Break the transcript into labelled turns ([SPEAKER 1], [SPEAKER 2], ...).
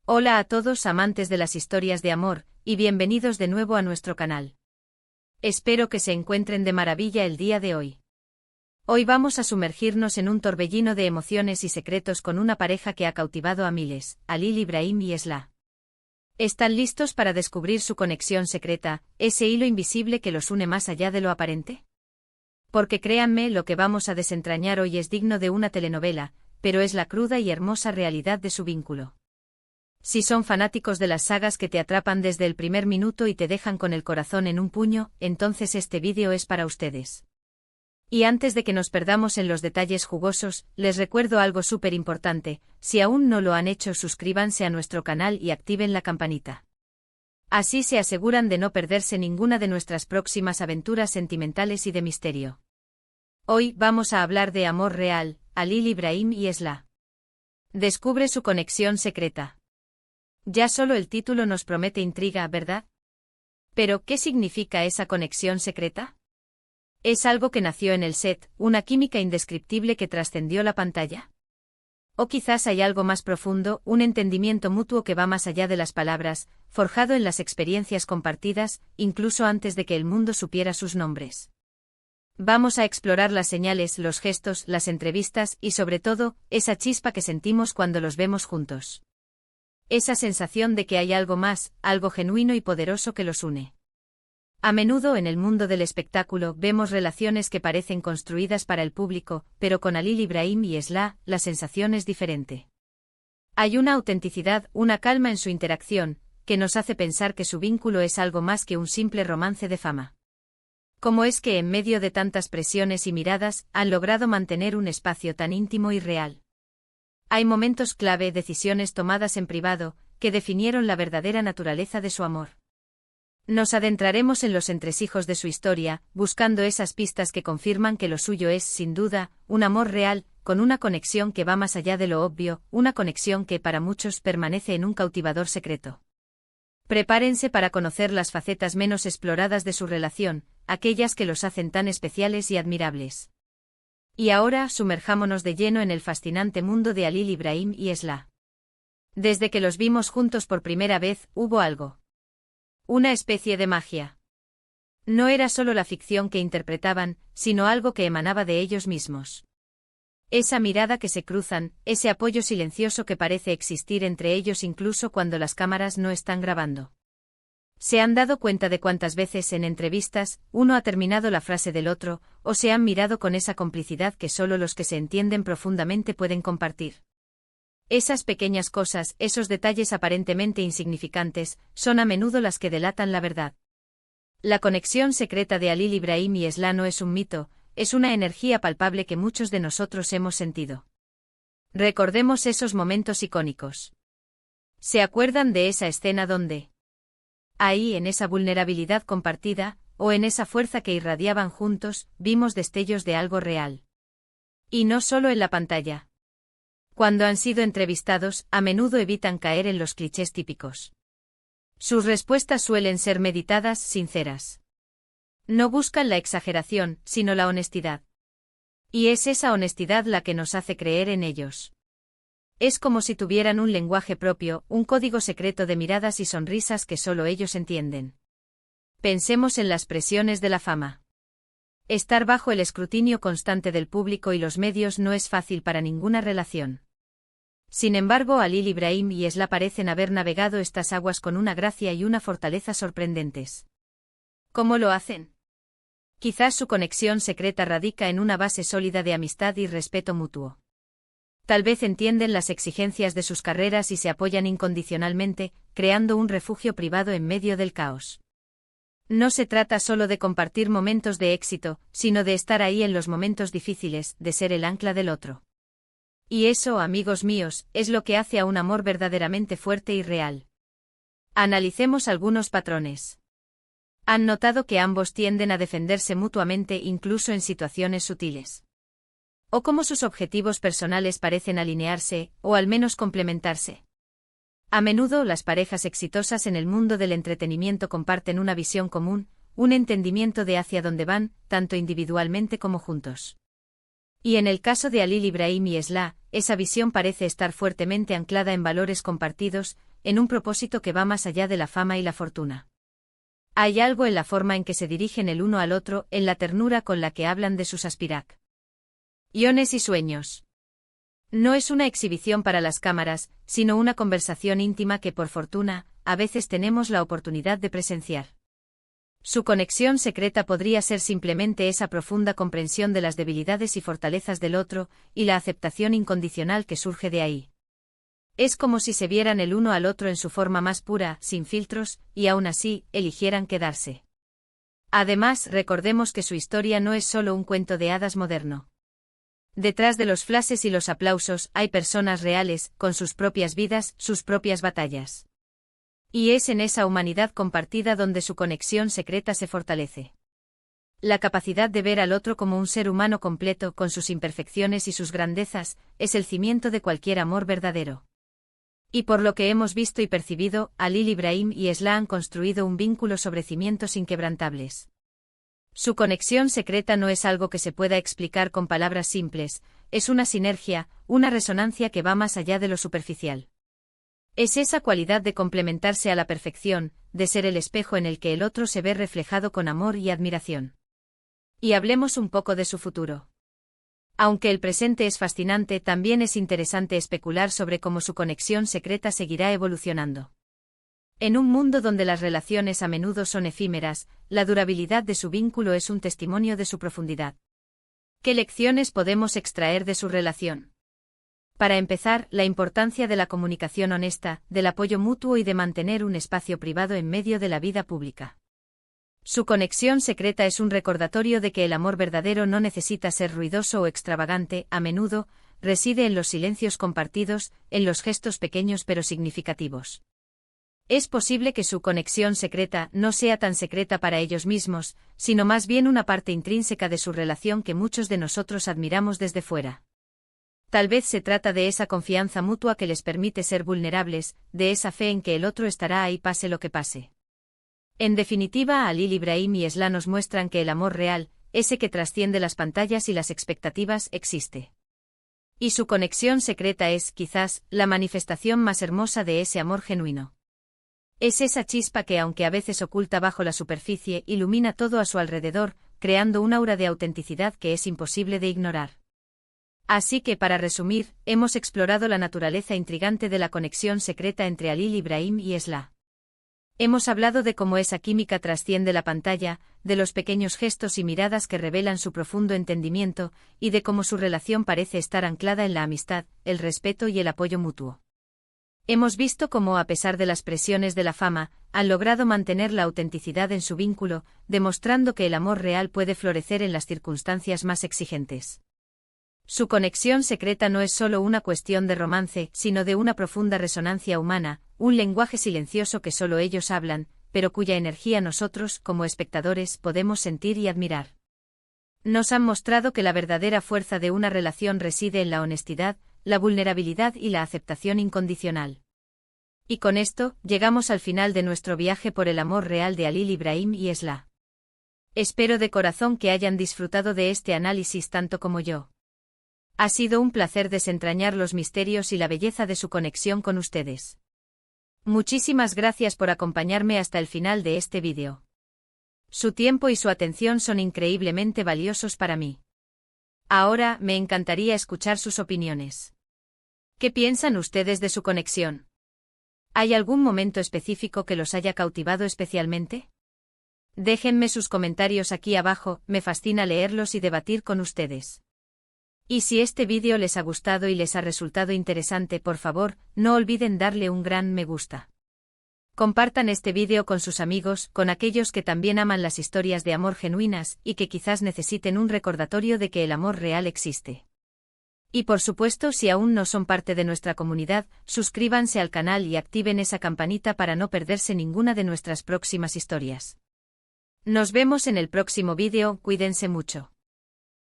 [SPEAKER 1] Hola a todos amantes de las historias de amor, y bienvenidos de nuevo a nuestro canal. Espero que se encuentren de maravilla el día de hoy. Hoy vamos a sumergirnos en un torbellino de emociones y secretos con una pareja que ha cautivado a miles, Halil Ibrahim y Esla. ¿Están listos para descubrir su conexión secreta, ese hilo invisible que los une más allá de lo aparente? Porque créanme, lo que vamos a desentrañar hoy es digno de una telenovela, pero es la cruda y hermosa realidad de su vínculo. Si son fanáticos de las sagas que te atrapan desde el primer minuto y te dejan con el corazón en un puño, entonces este vídeo es para ustedes. Y antes de que nos perdamos en los detalles jugosos, les recuerdo algo súper importante: si aún no lo han hecho, suscríbanse a nuestro canal y activen la campanita. Así se aseguran de no perderse ninguna de nuestras próximas aventuras sentimentales y de misterio. Hoy vamos a hablar de amor real, Halil Ibrahim y Esla. Descubre su conexión secreta. Ya solo el título nos promete intriga, ¿verdad? Pero, ¿qué significa esa conexión secreta? ¿Es algo que nació en el set, una química indescriptible que trascendió la pantalla? ¿O quizás hay algo más profundo, un entendimiento mutuo que va más allá de las palabras, forjado en las experiencias compartidas, incluso antes de que el mundo supiera sus nombres? Vamos a explorar las señales, los gestos, las entrevistas y sobre todo, esa chispa que sentimos cuando los vemos juntos. Esa sensación de que hay algo más, algo genuino y poderoso que los une. A menudo en el mundo del espectáculo vemos relaciones que parecen construidas para el público, pero con Halil Ibrahim y Esla, la sensación es diferente. Hay una autenticidad, una calma en su interacción, que nos hace pensar que su vínculo es algo más que un simple romance de fama. ¿Cómo es que en medio de tantas presiones y miradas, han logrado mantener un espacio tan íntimo y real? Hay momentos clave, decisiones tomadas en privado, que definieron la verdadera naturaleza de su amor. Nos adentraremos en los entresijos de su historia, buscando esas pistas que confirman que lo suyo es, sin duda, un amor real, con una conexión que va más allá de lo obvio, una conexión que para muchos permanece en un cautivador secreto. Prepárense para conocer las facetas menos exploradas de su relación, aquellas que los hacen tan especiales y admirables. Y ahora, sumerjámonos de lleno en el fascinante mundo de Halil Ibrahim y Esla. Desde que los vimos juntos por primera vez, hubo algo. Una especie de magia. No era solo la ficción que interpretaban, sino algo que emanaba de ellos mismos. Esa mirada que se cruzan, ese apoyo silencioso que parece existir entre ellos incluso cuando las cámaras no están grabando. ¿Se han dado cuenta de cuántas veces en entrevistas uno ha terminado la frase del otro, o se han mirado con esa complicidad que solo los que se entienden profundamente pueden compartir? Esas pequeñas cosas, esos detalles aparentemente insignificantes, son a menudo las que delatan la verdad. La conexión secreta de Halil Ibrahim y Esla no es un mito, es una energía palpable que muchos de nosotros hemos sentido. Recordemos esos momentos icónicos. ¿Se acuerdan de esa escena donde? Ahí, en esa vulnerabilidad compartida, o en esa fuerza que irradiaban juntos, vimos destellos de algo real. Y no solo en la pantalla. Cuando han sido entrevistados, a menudo evitan caer en los clichés típicos. Sus respuestas suelen ser meditadas, sinceras. No buscan la exageración, sino la honestidad. Y es esa honestidad la que nos hace creer en ellos. Es como si tuvieran un lenguaje propio, un código secreto de miradas y sonrisas que solo ellos entienden. Pensemos en las presiones de la fama. Estar bajo el escrutinio constante del público y los medios no es fácil para ninguna relación. Sin embargo, Halil Ibrahim y Esla parecen haber navegado estas aguas con una gracia y una fortaleza sorprendentes. ¿Cómo lo hacen? Quizás su conexión secreta radica en una base sólida de amistad y respeto mutuo. Tal vez entienden las exigencias de sus carreras y se apoyan incondicionalmente, creando un refugio privado en medio del caos. No se trata solo de compartir momentos de éxito, sino de estar ahí en los momentos difíciles, de ser el ancla del otro. Y eso, amigos míos, es lo que hace a un amor verdaderamente fuerte y real. Analicemos algunos patrones. ¿Han notado que ambos tienden a defenderse mutuamente incluso en situaciones sutiles? ¿O cómo sus objetivos personales parecen alinearse, o al menos complementarse? A menudo las parejas exitosas en el mundo del entretenimiento comparten una visión común, un entendimiento de hacia dónde van, tanto individualmente como juntos. Y en el caso de Halil Ibrahim y Esla, esa visión parece estar fuertemente anclada en valores compartidos, en un propósito que va más allá de la fama y la fortuna. Hay algo en la forma en que se dirigen el uno al otro, en la ternura con la que hablan de sus aspiraciones y sueños. No es una exhibición para las cámaras, sino una conversación íntima que por fortuna, a veces tenemos la oportunidad de presenciar. Su conexión secreta podría ser simplemente esa profunda comprensión de las debilidades y fortalezas del otro, y la aceptación incondicional que surge de ahí. Es como si se vieran el uno al otro en su forma más pura, sin filtros, y aún así, eligieran quedarse. Además, recordemos que su historia no es solo un cuento de hadas moderno. Detrás de los flashes y los aplausos hay personas reales, con sus propias vidas, sus propias batallas. Y es en esa humanidad compartida donde su conexión secreta se fortalece. La capacidad de ver al otro como un ser humano completo, con sus imperfecciones y sus grandezas, es el cimiento de cualquier amor verdadero. Y por lo que hemos visto y percibido, Halil Ibrahim y Esla han construido un vínculo sobre cimientos inquebrantables. Su conexión secreta no es algo que se pueda explicar con palabras simples, es una sinergia, una resonancia que va más allá de lo superficial. Es esa cualidad de complementarse a la perfección, de ser el espejo en el que el otro se ve reflejado con amor y admiración. Y hablemos un poco de su futuro. Aunque el presente es fascinante, también es interesante especular sobre cómo su conexión secreta seguirá evolucionando. En un mundo donde las relaciones a menudo son efímeras, la durabilidad de su vínculo es un testimonio de su profundidad. ¿Qué lecciones podemos extraer de su relación? Para empezar, la importancia de la comunicación honesta, del apoyo mutuo y de mantener un espacio privado en medio de la vida pública. Su conexión secreta es un recordatorio de que el amor verdadero no necesita ser ruidoso o extravagante, a menudo, reside en los silencios compartidos, en los gestos pequeños pero significativos. Es posible que su conexión secreta no sea tan secreta para ellos mismos, sino más bien una parte intrínseca de su relación que muchos de nosotros admiramos desde fuera. Tal vez se trata de esa confianza mutua que les permite ser vulnerables, de esa fe en que el otro estará ahí pase lo que pase. En definitiva, Halil Ibrahim y Esla nos muestran que el amor real, ese que trasciende las pantallas y las expectativas, existe. Y su conexión secreta es, quizás, la manifestación más hermosa de ese amor genuino. Es esa chispa que, aunque a veces oculta bajo la superficie, ilumina todo a su alrededor, creando un aura de autenticidad que es imposible de ignorar. Así que, para resumir, hemos explorado la naturaleza intrigante de la conexión secreta entre Halil Ibrahim y Esla. Hemos hablado de cómo esa química trasciende la pantalla, de los pequeños gestos y miradas que revelan su profundo entendimiento, y de cómo su relación parece estar anclada en la amistad, el respeto y el apoyo mutuo. Hemos visto cómo, a pesar de las presiones de la fama, han logrado mantener la autenticidad en su vínculo, demostrando que el amor real puede florecer en las circunstancias más exigentes. Su conexión secreta no es solo una cuestión de romance, sino de una profunda resonancia humana, un lenguaje silencioso que solo ellos hablan, pero cuya energía nosotros, como espectadores, podemos sentir y admirar. Nos han mostrado que la verdadera fuerza de una relación reside en la honestidad, la vulnerabilidad y la aceptación incondicional. Y con esto, llegamos al final de nuestro viaje por el amor real de Halil Ibrahim y Esla. Espero de corazón que hayan disfrutado de este análisis tanto como yo. Ha sido un placer desentrañar los misterios y la belleza de su conexión con ustedes. Muchísimas gracias por acompañarme hasta el final de este vídeo. Su tiempo y su atención son increíblemente valiosos para mí. Ahora, me encantaría escuchar sus opiniones. ¿Qué piensan ustedes de su conexión? ¿Hay algún momento específico que los haya cautivado especialmente? Déjenme sus comentarios aquí abajo, me fascina leerlos y debatir con ustedes. Y si este vídeo les ha gustado y les ha resultado interesante, por favor, no olviden darle un gran me gusta. Compartan este vídeo con sus amigos, con aquellos que también aman las historias de amor genuinas y que quizás necesiten un recordatorio de que el amor real existe. Y por supuesto, si aún no son parte de nuestra comunidad, suscríbanse al canal y activen esa campanita para no perderse ninguna de nuestras próximas historias. Nos vemos en el próximo vídeo, cuídense mucho.